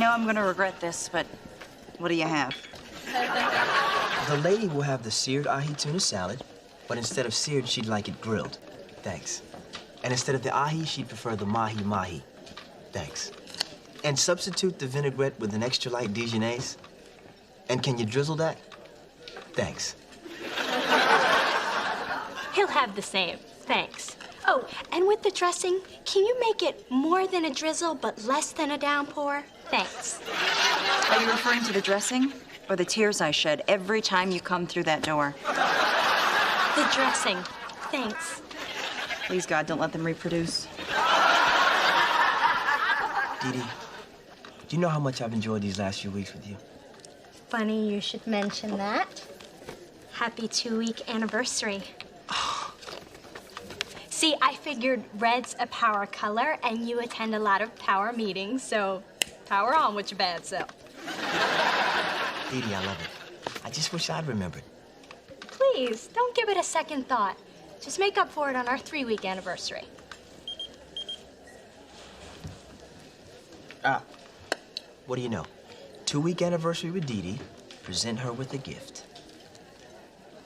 know I'm gonna regret this, but what do you have? The lady will have the seared ahi tuna salad, but instead of seared, she'd like it grilled. Thanks. And instead of the ahi, she'd prefer the mahi-mahi. Thanks. And substitute the vinaigrette with an extra light Dijonnaise. And can you drizzle that? Thanks. He'll have the same. Thanks. Oh, and with the dressing, can you make it more than a drizzle but less than a downpour? Thanks. Are you referring to the dressing or the tears I shed every time you come through that door? The dressing. Thanks. Please, God, don't let them reproduce. Dee Dee, do you know how much I've enjoyed these last few weeks with you? Funny you should mention that. Happy 2-week anniversary. See, I figured red's a power color, and you attend a lot of power meetings, so power on with your bad self. Dee Dee, I love it. I just wish I'd remembered. Please, don't give it a second thought. Just make up for it on our 3-week anniversary. What do you know? 2-week anniversary with Dee Dee. Present her with a gift.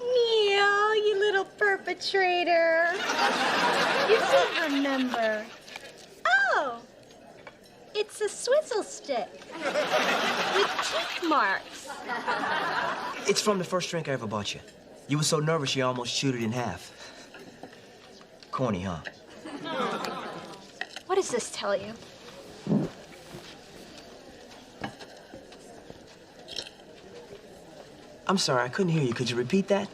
Neil, you little perpetrator. You did remember. Oh, it's a swizzle stick with teeth marks. It's from the first drink I ever bought you. You were so nervous you almost chewed it in half. Corny, huh? What does this tell you? I'm sorry, I couldn't hear you. Could you repeat that?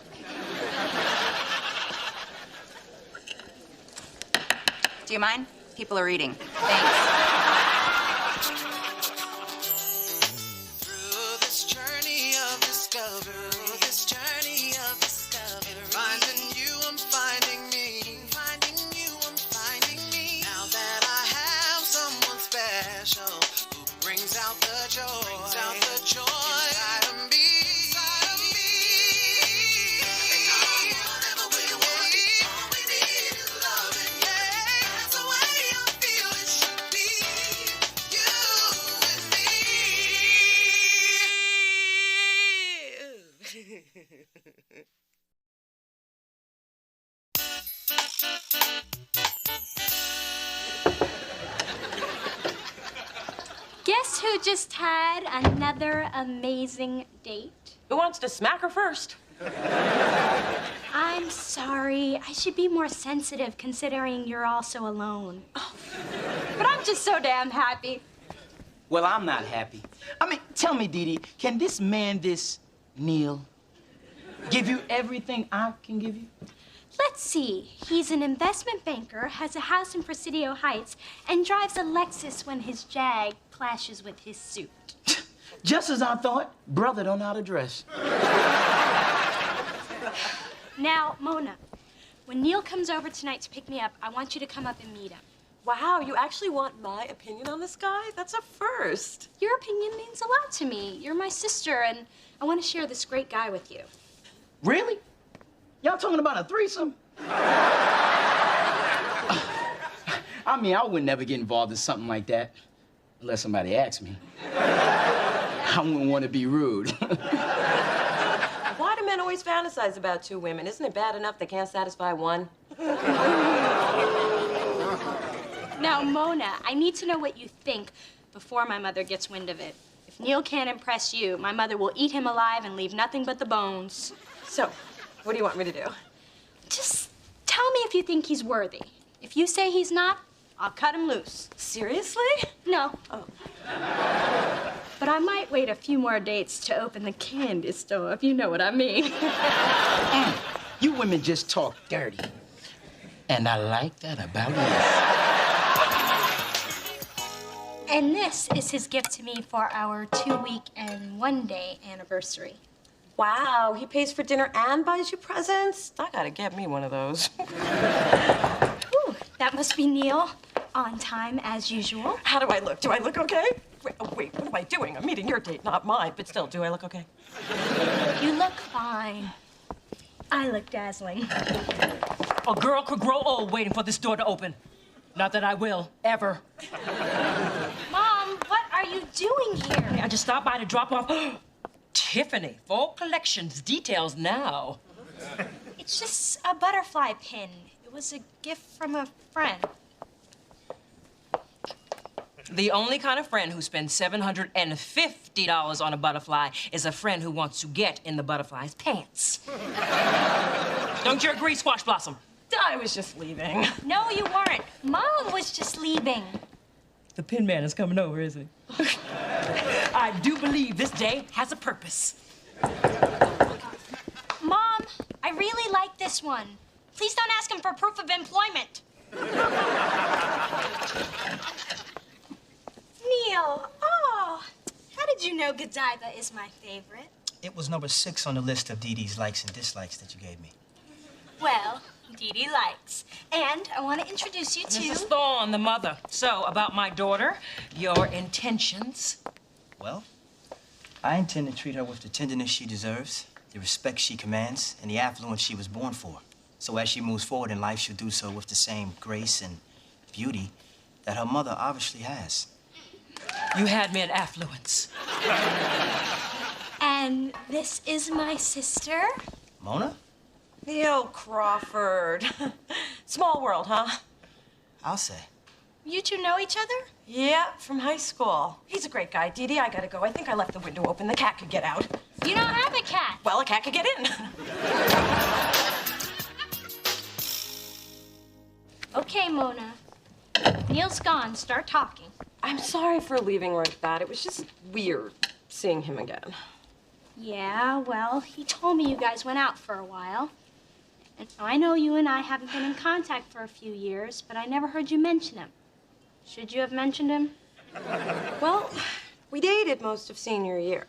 Do you mind? People are eating. Thanks. Through this journey of discovery, finding you, I'm finding me, finding you, I'm finding me. Now that I have someone special who brings out the joy, inside of me. Guess who just had another amazing date? Who wants to smack her first? I'm sorry. I should be more sensitive considering you're also alone. Oh, but I'm just so damn happy. Well, I'm not happy. I mean, tell me, Dee Dee, can this man, this Neil, give you everything I can give you? Let's see. He's an investment banker, has a house in Presidio Heights, and drives a Lexus when his Jag clashes with his suit. Just as I thought. Brother don't know how to dress. Now, Mona, when Neil comes over tonight to pick me up, I want you to come up and meet him. Wow, you actually want my opinion on this guy? That's a first. Your opinion means a lot to me. You're my sister, and I want to share this great guy with you. Really? Y'all talking about a threesome? I mean, I would never get involved in something like that unless somebody asked me. I wouldn't want to be rude. Why do men always fantasize about 2 women? Isn't it bad enough they can't satisfy one? Now, Mona, I need to know what you think before my mother gets wind of it. If Neil can't impress you, my mother will eat him alive and leave nothing but the bones. So, what do you want me to do? Just tell me if you think he's worthy. If you say he's not, I'll cut him loose. Seriously? No. Oh. But I might wait a few more dates to open the candy store, if you know what I mean. You women just talk dirty. And I like that about you. And this is his gift to me for our 2-week and 1-day anniversary. Wow, he pays for dinner and buys you presents? I gotta get me one of those. Ooh, that must be Neil. On time, as usual. How do I look? Do I look okay? Wait, what am I doing? I'm meeting your date, not mine. But still, do I look okay? You look fine. I look dazzling. A girl could grow old waiting for this door to open. Not that I will, ever. Mom, what are you doing here? I just stopped by to drop off Tiffany, full collections, details now. It's just a butterfly pin. It was a gift from a friend. The only kind of friend who spends $750 on a butterfly is a friend who wants to get in the butterfly's pants. Don't you agree, Squash Blossom? I was just leaving. No, you weren't. Mom was just leaving. The pin man is coming over, is he? I do believe this day has a purpose. Mom, I really like this one. Please don't ask him for proof of employment. Neil, oh, how did you know Godiva is my favorite? It was number 6 on the list of Dee Dee's likes and dislikes that you gave me. Well, Dee Dee likes. And I want to introduce you to... Mrs. Thorne, the mother. So, about my daughter, your intentions? Well, I intend to treat her with the tenderness she deserves, the respect she commands, and the affluence she was born for. So as she moves forward in life, she'll do so with the same grace and beauty that her mother obviously has. You had me at affluence. And this is my sister. Mona? Neil Crawford. Small world, huh? I'll say. You two know each other? Yeah, from high school. He's a great guy. Dee Dee, I gotta go. I think I left the window open. The cat could get out. You don't have a cat. Well, a cat could get in. Okay, Mona. Neil's gone. Start talking. I'm sorry for leaving like that. It was just weird seeing him again. Yeah, well, he told me you guys went out for a while. And I know you and I haven't been in contact for a few years, but I never heard you mention him. Should you have mentioned him? Well, we dated most of senior year.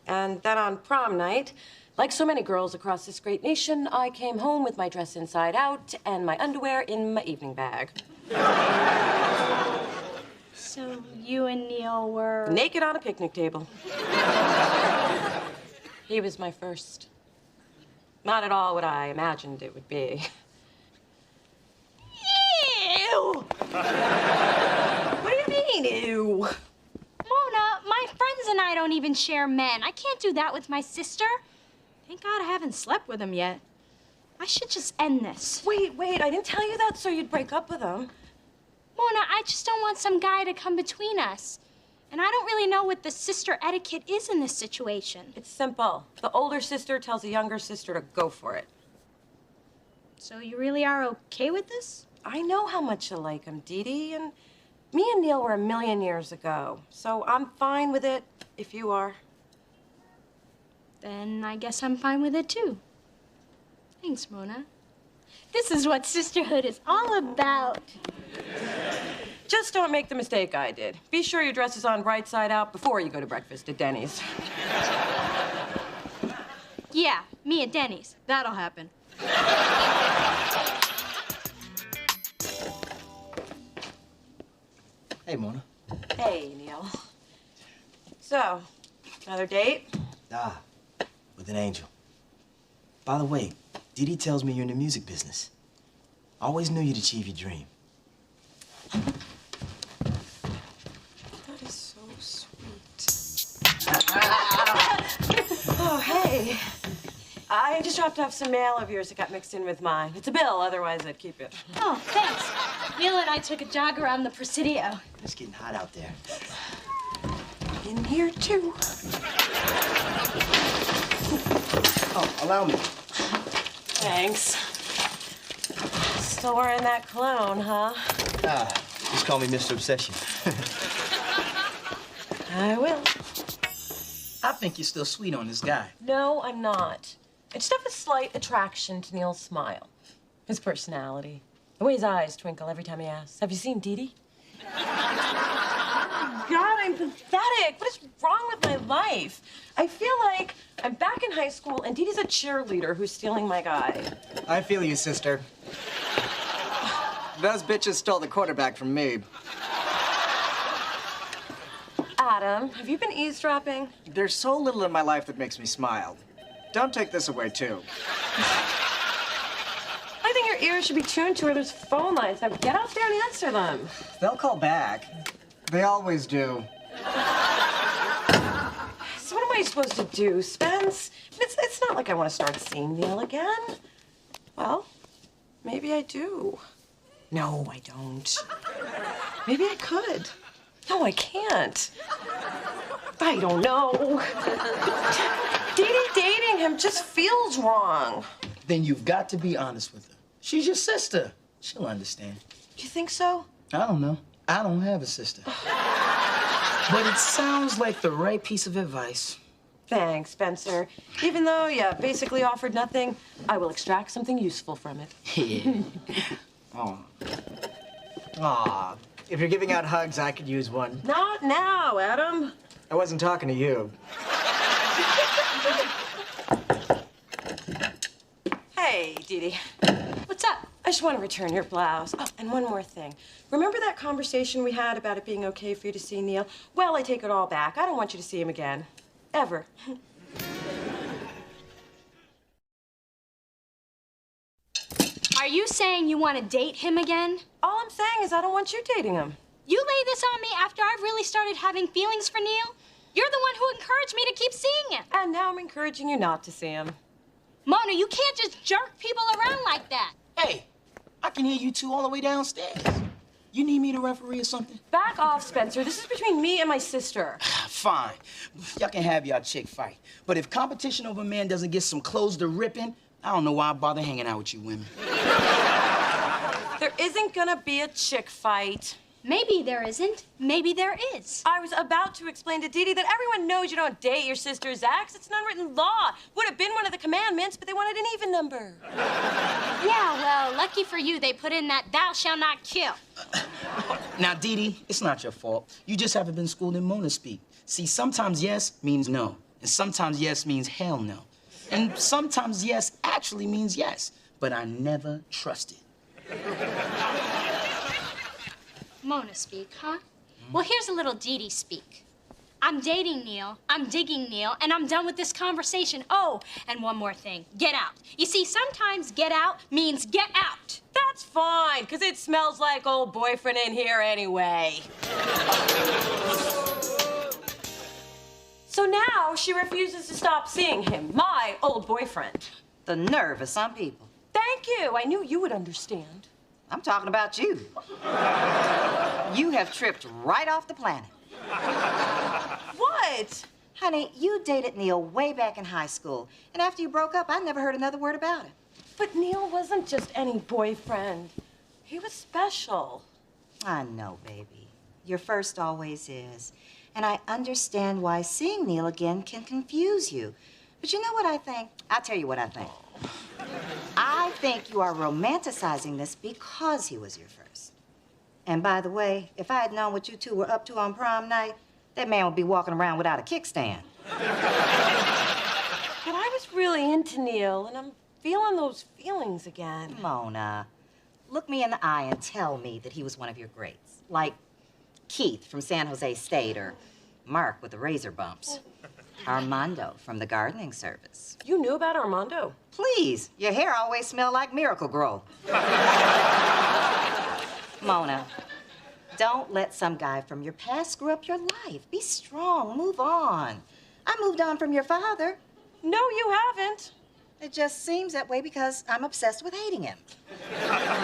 And then on prom night, like so many girls across this great nation, I came home with my dress inside out and my underwear in my evening bag. So you and Neil were... Naked on a picnic table. He was my first. Not at all what I imagined it would be. Ew! What do you mean, ew? Mona, my friends and I don't even share men. I can't do that with my sister. Thank God I haven't slept with him yet. I should just end this. Wait, I didn't tell you that so you'd break up with him. Mona, I just don't want some guy to come between us. And I don't really know what the sister etiquette is in this situation. It's simple. The older sister tells the younger sister to go for it. So you really are okay with this? I know how much you like him, Dee Dee, and me and Neil were a million years ago. So I'm fine with it if you are. Then I guess I'm fine with it too. Thanks, Mona. This is what sisterhood is all about. Just don't make the mistake I did. Be sure your dress is on right side out before you go to breakfast at Denny's. Yeah, me at Denny's. That'll happen. Hey, Mona. Hey, Neil. So, another date? Ah, with an angel. By the way, Dee Dee tells me you're in the music business. I always knew you'd achieve your dream. That is so sweet. Oh, hey. I just dropped off some mail of yours that got mixed in with mine. It's a bill, otherwise I'd keep it. Oh, thanks. Neil and I took a jog around the Presidio. It's getting hot out there. In here, too. Oh, allow me. Thanks. Still wearing that cologne, huh? Ah, just call me Mr. Obsession. I will. I think you're still sweet on this guy. No, I'm not. I just have a slight attraction to Neil's smile. His personality. The way his eyes twinkle every time he asks, "Have you seen Dee Dee?" God, I'm pathetic. What is wrong with my life? I feel like I'm back in high school and Dee Dee's a cheerleader who's stealing my guy. I feel you, sister. Those bitches stole the quarterback from me. Adam, have you been eavesdropping? There's so little in my life that makes me smile. Don't take this away, too. I think your ears should be tuned to where there's phone lines. Now get out there and answer them. They'll call back. They always do. am I supposed to do, Spence? It's not like I want to start seeing Neil again. Well, maybe I do. No, I don't. Maybe I could. No, I can't. I don't know. Dee Dee dating him just feels wrong. Then you've got to be honest with her. She's your sister. She'll understand. You think so? I don't know. I don't have a sister. But it sounds like the right piece of advice. Thanks, Spencer. Even though you basically offered nothing, I will extract something useful from it. Yeah. Oh. Aw. If you're giving out hugs, I could use one. Not now, Adam. I wasn't talking to you. Hey, Dee Dee. What's up? I just want to return your blouse. Oh, and one more thing. Remember that conversation we had about it being okay for you to see Neil? Well, I take it all back. I don't want you to see him again. Ever. Are you saying you want to date him again? All I'm saying is I don't want you dating him. You lay this on me after I've really started having feelings for Neil? You're the one who encouraged me to keep seeing him. And now I'm encouraging you not to see him. Mona, you can't just jerk people around like that. Hey, I can hear you two all the way downstairs. You need me to referee or something? Back off, Spencer. This is between me and my sister. Fine. Y'all can have y'all chick fight. But if competition over man doesn't get some clothes to rip in, I don't know why I bother hanging out with you women. There isn't gonna be a chick fight. Maybe there isn't. Maybe there is. I was about to explain to Dee Dee that everyone knows you don't date your sister's ex. It's an unwritten law. Would have been one of the commandments, but they wanted an even number. Yeah, well, lucky for you, they put in that thou shalt not kill. Now, Dee Dee, it's not your fault. You just haven't been schooled in Mona speak. See, sometimes yes means no, and sometimes yes means hell no. And sometimes yes actually means yes, but I never trusted. Mona speak, huh? Well, here's a little Dee Dee speak. I'm dating Neil, I'm digging Neil, and I'm done with this conversation. Oh, and one more thing, get out. You see, sometimes get out means get out. That's fine, because it smells like old boyfriend in here anyway. So now she refuses to stop seeing him, my old boyfriend. The nerve of some people. Thank you. I knew you would understand. I'm talking about you. You have tripped right off the planet. What? Honey, you dated Neil way back in high school, and after you broke up, I never heard another word about it. But Neil wasn't just any boyfriend. He was special. I know, baby. Your first always is. And I understand why seeing Neil again can confuse you. But you know what I think? I'll tell you what I think. I think you are romanticizing this because he was your first. And by the way, if I had known what you two were up to on prom night, that man would be walking around without a kickstand. But I was really into Neil, and I'm feeling those feelings again. Mona, look me in the eye and tell me that he was one of your greats. Like Keith from San Jose State or Mark with the razor bumps. Armando from the gardening service. You knew about Armando? Please, your hair always smelled like Miracle Grow. Mona, don't let some guy from your past screw up your life. Be strong, move on. I moved on from your father. No, you haven't. It just seems that way because I'm obsessed with hating him.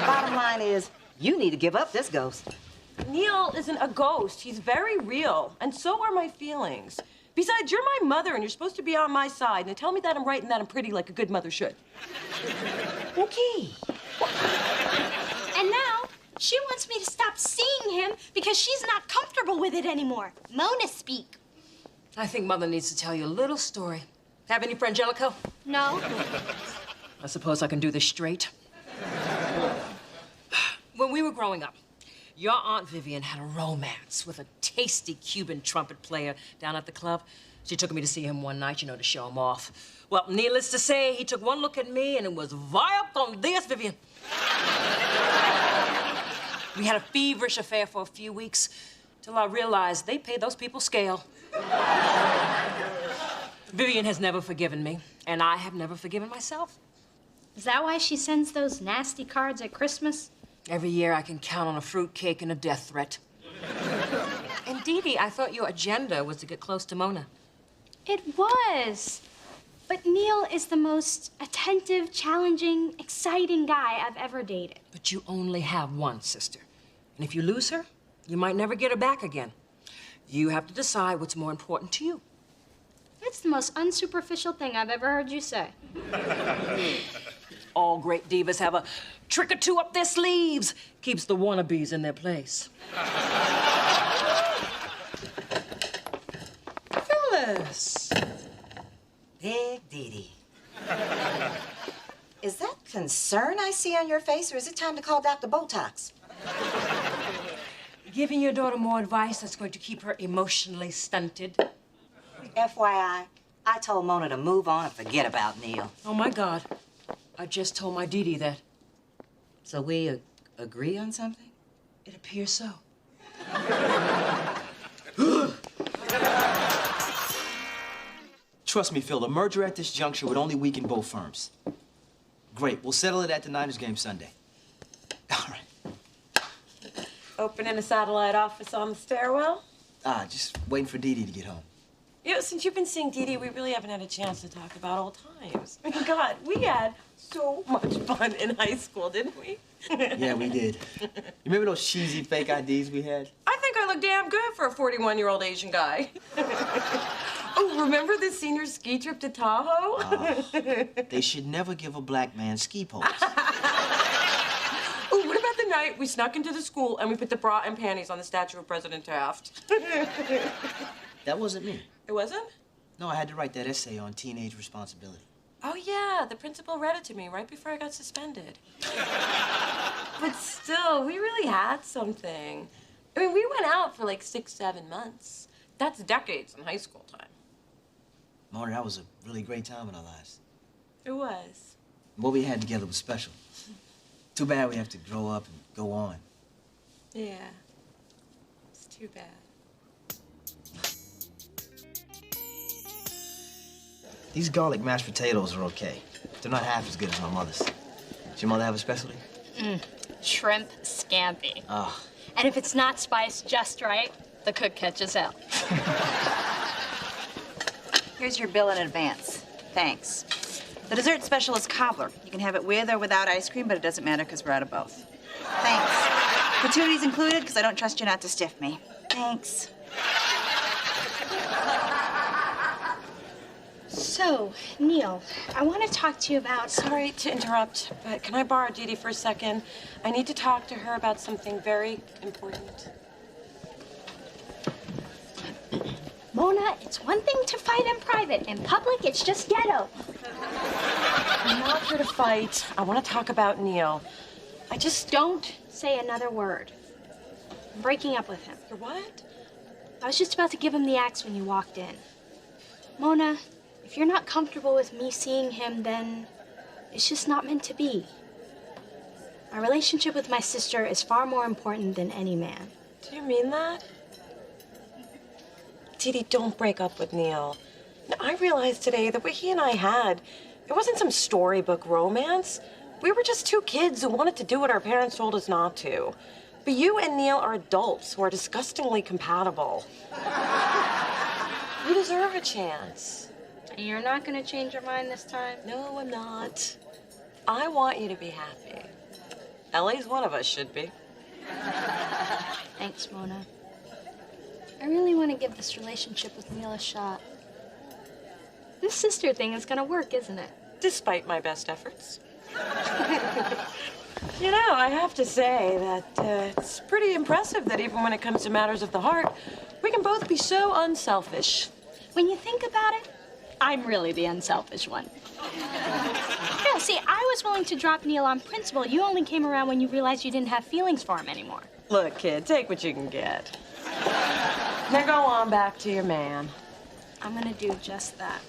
Bottom line is, you need to give up this ghost. Neil isn't a ghost. He's very real, and so are my feelings. Besides, you're my mother, and you're supposed to be on my side. Now tell me that I'm right and that I'm pretty like a good mother should. Okay. And now, she wants me to stop seeing him because she's not comfortable with it anymore. Mona speak. I think Mother needs to tell you a little story. Have any Frangelico? No? I suppose I can do this straight. When we were growing up, your Aunt Vivian had a romance with a tasty Cuban trumpet player down at the club. She took me to see him one night, you know, to show him off. Well, needless to say, he took one look at me and it was vaya con Dios, Vivian. We had a feverish affair for a few weeks till I realized they paid those people scale. Vivian has never forgiven me, and I have never forgiven myself. Is that why she sends those nasty cards at Christmas? Every year I can count on a fruitcake and a death threat. And Dee Dee, I thought your agenda was to get close to Mona. It was. But Neil is the most attentive, challenging, exciting guy I've ever dated. But you only have one sister. And if you lose her, you might never get her back again. You have to decide what's more important to you. That's the most unsuperficial thing I've ever heard you say. All great divas have a trick or two up their sleeves. Keeps the wannabes in their place. Phyllis. Big Dee. Is that concern I see on your face, or is it time to call Dr. Botox? Giving your daughter more advice that's going to keep her emotionally stunted. FYI, I told Mona to move on and forget about Neil. Oh, my God. I just told my Dee Dee that. So we agree on something? It appears so. Trust me, Phil, a merger at this juncture would only weaken both firms. Great, we'll settle it at the Niners game Sunday. All right. Opening a satellite office on the stairwell? Just waiting for Dee Dee to get home. You know, since you've been seeing Dee Dee, we really haven't had a chance to talk about old times. I mean, God, we had so much fun in high school, didn't we? Yeah, we did. You remember those cheesy fake IDs we had? I think I look damn good for a 41-year-old Asian guy. Oh, remember the senior ski trip to Tahoe? They should never give a black man ski poles. Oh, what about the night we snuck into the school and we put the bra and panties on the statue of President Taft? That wasn't me. It wasn't? No, I had to write that essay on teenage responsibility. Oh, yeah, the principal read it to me right before I got suspended. But still, we really had something. I mean, we went out for like 6, 7 months. That's decades in high school time. Mona, that was a really great time in our lives. It was. What we had together was special. Too bad we have to grow up and go on. Yeah. It's too bad. These garlic mashed potatoes are okay. They're not half as good as my mother's. Does your mother have a specialty? Shrimp scampi. Oh. And if it's not spiced just right, the cook catches hell. Here's your bill in advance. Thanks. The dessert special is cobbler. You can have it with or without ice cream, but it doesn't matter because we're out of both. Thanks. Gratuities included because I don't trust you not to stiff me. Thanks. So, Neil, I want to talk to you about... Sorry to interrupt, but can I borrow Dee Dee for a second? I need to talk to her about something very important. Mona, it's one thing to fight in private. In public, it's just ghetto. I'm not here to fight. I want to talk about Neil. I just Don't say another word. I'm breaking up with him. You're what? I was just about to give him the axe when you walked in. Mona, if you're not comfortable with me seeing him, then it's just not meant to be. My relationship with my sister is far more important than any man. Do you mean that? Dee Dee, don't break up with Neil. Now, I realized today that what he and I had, it wasn't some storybook romance. We were just two kids who wanted to do what our parents told us not to. But you and Neil are adults who are disgustingly compatible. You deserve a chance. You're not going to change your mind this time? No, I'm not. I want you to be happy. At least one of us should be. Thanks, Mona. I really want to give this relationship with Neil a shot. This sister thing is going to work, isn't it? Despite my best efforts. You know, I have to say that it's pretty impressive that even when it comes to matters of the heart, we can both be so unselfish. When you think about it, I'm really the unselfish one. Yeah, see, I was willing to drop Neil on principle. You only came around when you realized you didn't have feelings for him anymore. Look, kid, take what you can get. Now go on back to your man. I'm going to do just that.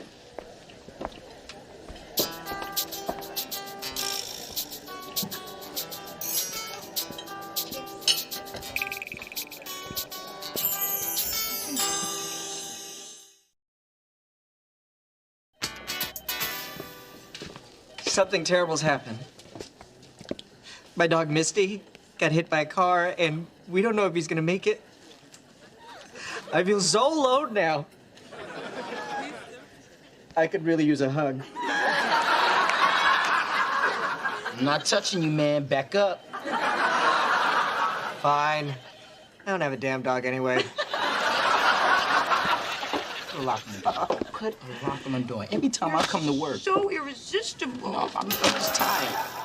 Something terrible's happened. My dog Misty got hit by a car, and we don't know if he's gonna make it. I feel so alone now. I could really use a hug. I'm not touching you, man. Back up. Fine. I don't have a damn dog anyway. Put a lock on the door. Put a lock on the door. Every time I come to work. So irresistible. No, I'm just tired.